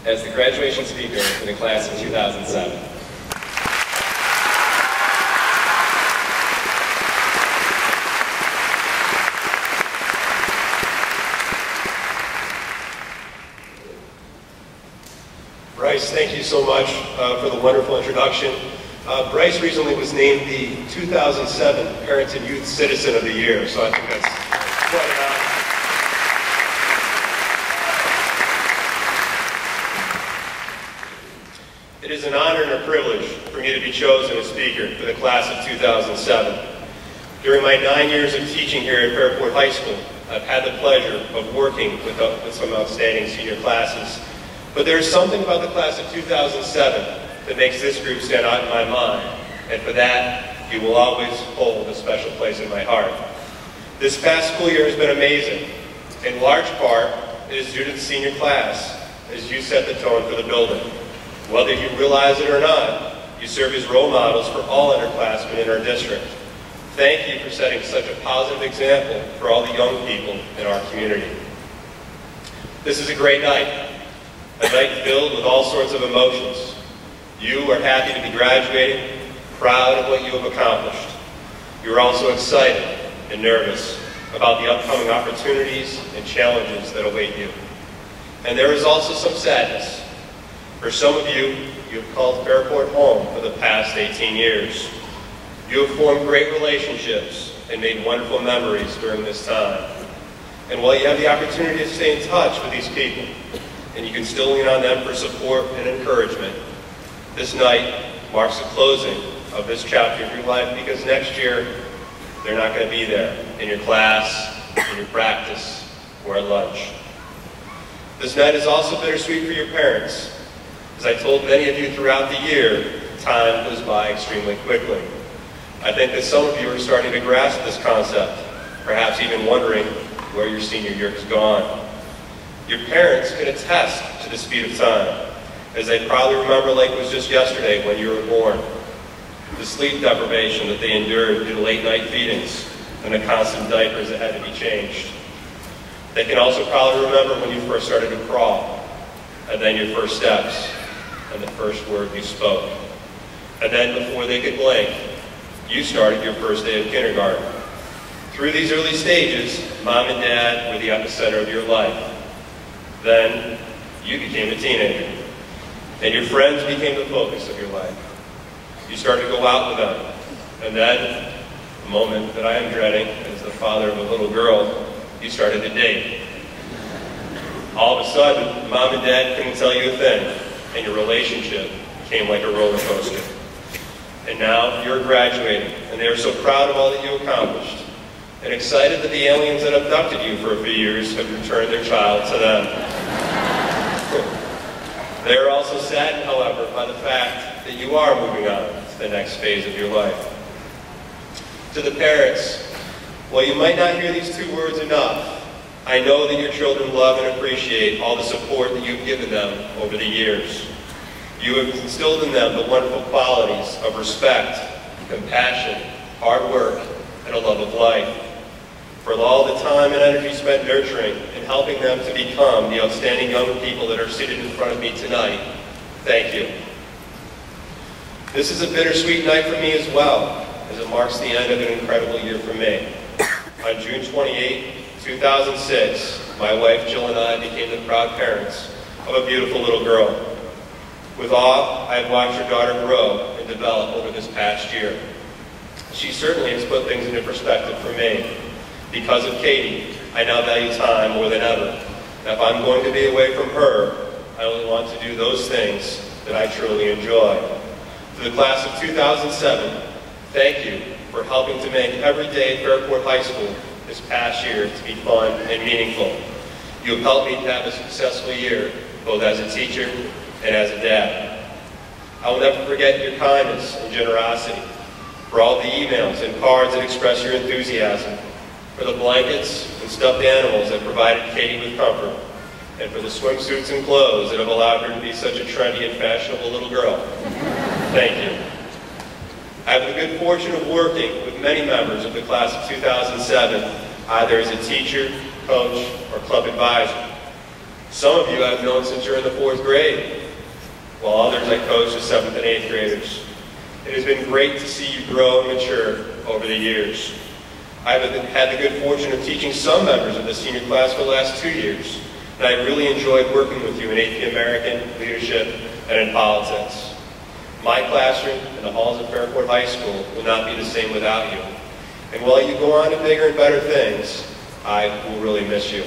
as the graduation speaker for the class of 2007. Bryce, thank you so much for the wonderful introduction. Bryce recently was named the 2007 Parent and Youth Citizen of the Year, so I think that's quite an honor. It is an honor and a privilege for me to be chosen as speaker for the class of 2007. During my 9 years of teaching here at Fairport High School, I've had the pleasure of working with some outstanding senior classes. But there is something about the class of 2007 that makes this group stand out in my mind, and for that, you will always hold a special place in my heart. This past school year has been amazing. In large part, it is due to the senior class, as you set the tone for the building. Whether you realize it or not, you serve as role models for all underclassmen in our district. Thank you for setting such a positive example for all the young people in our community. This is a great night. A night filled with all sorts of emotions. You are happy to be graduating, proud of what you have accomplished. You are also excited and nervous about the upcoming opportunities and challenges that await you. And there is also some sadness. For some of you, you have called Fairport home for the past 18 years. You have formed great relationships and made wonderful memories during this time. And while you have the opportunity to stay in touch with these people, and you can still lean on them for support and encouragement, this night marks the closing of this chapter of your life, because next year they're not going to be there in your class, in your practice, or at lunch. This night is also bittersweet for your parents. As I told many of you throughout the year, time goes by extremely quickly. I think that some of you are starting to grasp this concept, perhaps even wondering where your senior year has gone. Your parents can attest to the speed of time, as they probably remember like it was just yesterday when you were born. The sleep deprivation that they endured due to late night feedings and the constant diapers that had to be changed. They can also probably remember when you first started to crawl, and then your first steps, and the first word you spoke. And then before they could blink, you started your first day of kindergarten. Through these early stages, Mom and Dad were the epicenter of your life. Then you became a teenager, and your friends became the focus of your life. You started to go out with them, and then, the moment that I am dreading as the father of a little girl, you started to date. All of a sudden, Mom and Dad couldn't tell you a thing, and your relationship became like a roller coaster. And now you're graduating, and they are so proud of all that you accomplished, and excited that the aliens that abducted you for a few years have returned their child to them. They are also saddened, however, by the fact that you are moving on to the next phase of your life. To the parents, while you might not hear these two words enough, I know that your children love and appreciate all the support that you've given them over the years. You have instilled in them the wonderful qualities of respect, compassion, hard work, and a love of life. For all the time and energy spent nurturing and helping them to become the outstanding young people that are seated in front of me tonight, thank you. This is a bittersweet night for me as well, as it marks the end of an incredible year for me. On June 28, 2006, my wife Jill and I became the proud parents of a beautiful little girl. With awe, I have watched her daughter grow and develop over this past year. She certainly has put things into perspective for me. Because of Katie, I now value time more than ever. And if I'm going to be away from her, I only want to do those things that I truly enjoy. To the class of 2007, thank you for helping to make every day at Fairport High School this past year to be fun and meaningful. You have helped me to have a successful year, both as a teacher and as a dad. I will never forget your kindness and generosity, for all the emails and cards that express your enthusiasm, for the blankets and stuffed animals that provided Katie with comfort, and for the swimsuits and clothes that have allowed her to be such a trendy and fashionable little girl. Thank you. I have the good fortune of working with many members of the class of 2007, either as a teacher, coach, or club advisor. Some of you I've known since you're in the 4th grade, while others I coach as 7th and 8th graders. It has been great to see you grow and mature over the years. I've had the good fortune of teaching some members of the senior class for the last 2 years, and I've really enjoyed working with you in AP American, leadership, and in politics. My classroom and the halls of Fairport High School will not be the same without you. And while you go on to bigger and better things, I will really miss you.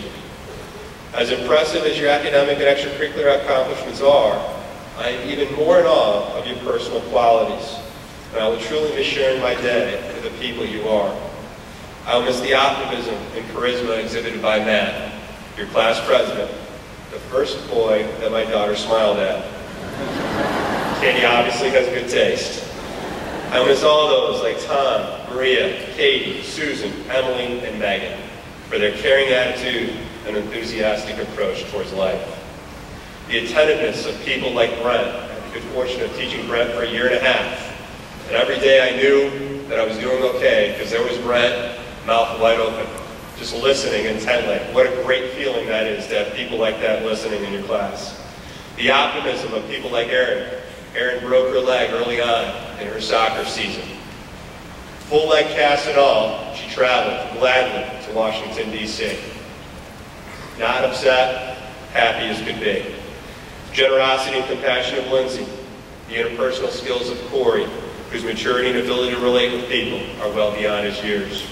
As impressive as your academic and extracurricular accomplishments are, I am even more in awe of your personal qualities, and I will truly miss sharing my day with the people you are. I will miss the optimism and charisma exhibited by Matt, your class president, the first boy that my daughter smiled at. Katie obviously has good taste. I miss all those like Tom, Maria, Katie, Susan, Emily, and Megan for their caring attitude and enthusiastic approach towards life. The attentiveness of people like Brent. I had the good fortune of teaching Brent for 1.5 years. And every day I knew that I was doing okay because there was Brent, mouth wide open, just listening intently. What a great feeling that is to have people like that listening in your class. The optimism of people like Erin. Erin broke her leg early on in her soccer season. Full leg cast and all, she traveled gladly to Washington, D.C. Not upset, happy as could be. Generosity and compassion of Lindsay. The interpersonal skills of Corey, whose maturity and ability to relate with people are well beyond his years.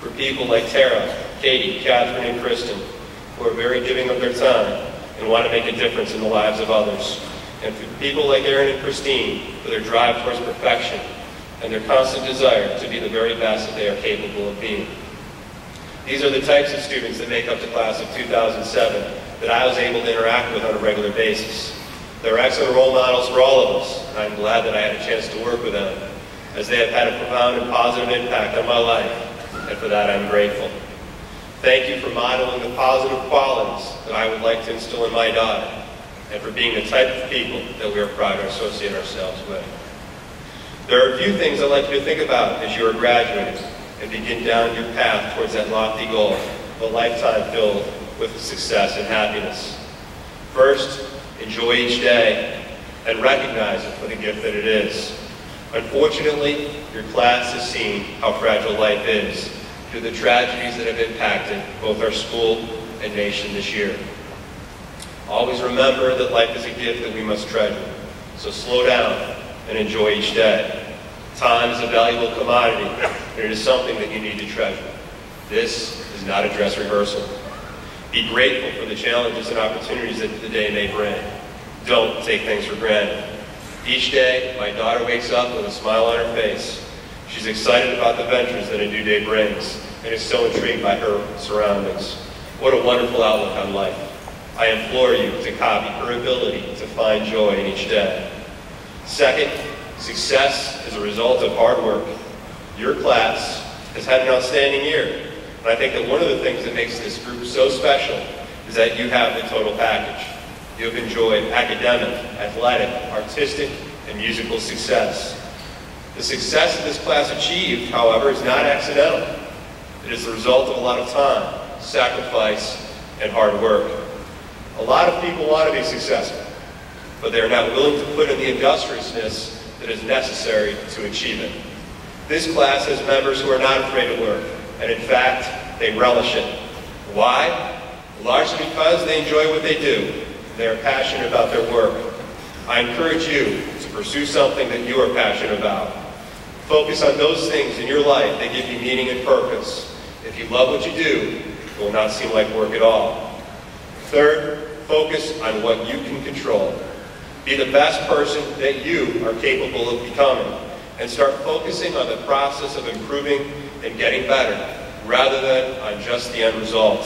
For people like Tara, Katie, Catherine, and Kristen, who are very giving of their time and want to make a difference in the lives of others. And for people like Erin and Christine, for their drive towards perfection and their constant desire to be the very best that they are capable of being. These are the types of students that make up the class of 2007 that I was able to interact with on a regular basis. They're excellent role models for all of us, and I'm glad that I had a chance to work with them, as they have had a profound and positive impact on my life, and for that I'm grateful. Thank you for modeling the positive qualities that I would like to instill in my daughter, and for being the type of people that we are proud to associate ourselves with. There are a few things I'd like you to think about as you are graduating and begin down your path towards that lofty goal of a lifetime filled with success and happiness. First, enjoy each day and recognize it for the gift that it is. Unfortunately, your class has seen how fragile life is due to the tragedies that have impacted both our school and nation this year. Always remember that life is a gift that we must treasure, so slow down and enjoy each day. Time is a valuable commodity, and it is something that you need to treasure. This is not a dress rehearsal. Be grateful for the challenges and opportunities that the day may bring. Don't take things for granted. Each day, my daughter wakes up with a smile on her face. She's excited about the ventures that a new day brings, and is so intrigued by her surroundings. What a wonderful outlook on life. I implore you to copy her ability to find joy in each day. Second, success is a result of hard work. Your class has had an outstanding year, and I think that one of the things that makes this group so special is that you have the total package. You have enjoyed academic, athletic, artistic, and musical success. The success that this class achieved, however, is not accidental. It is the result of a lot of time, sacrifice, and hard work. A lot of people want to be successful, but they are not willing to put in the industriousness that is necessary to achieve it. This class has members who are not afraid to work, and in fact, they relish it. Why? Largely because they enjoy what they do. They are passionate about their work. I encourage you to pursue something that you are passionate about. Focus on those things in your life that give you meaning and purpose. If you love what you do, it will not seem like work at all. Third, focus on what you can control. Be the best person that you are capable of becoming, and start focusing on the process of improving and getting better, rather than on just the end result.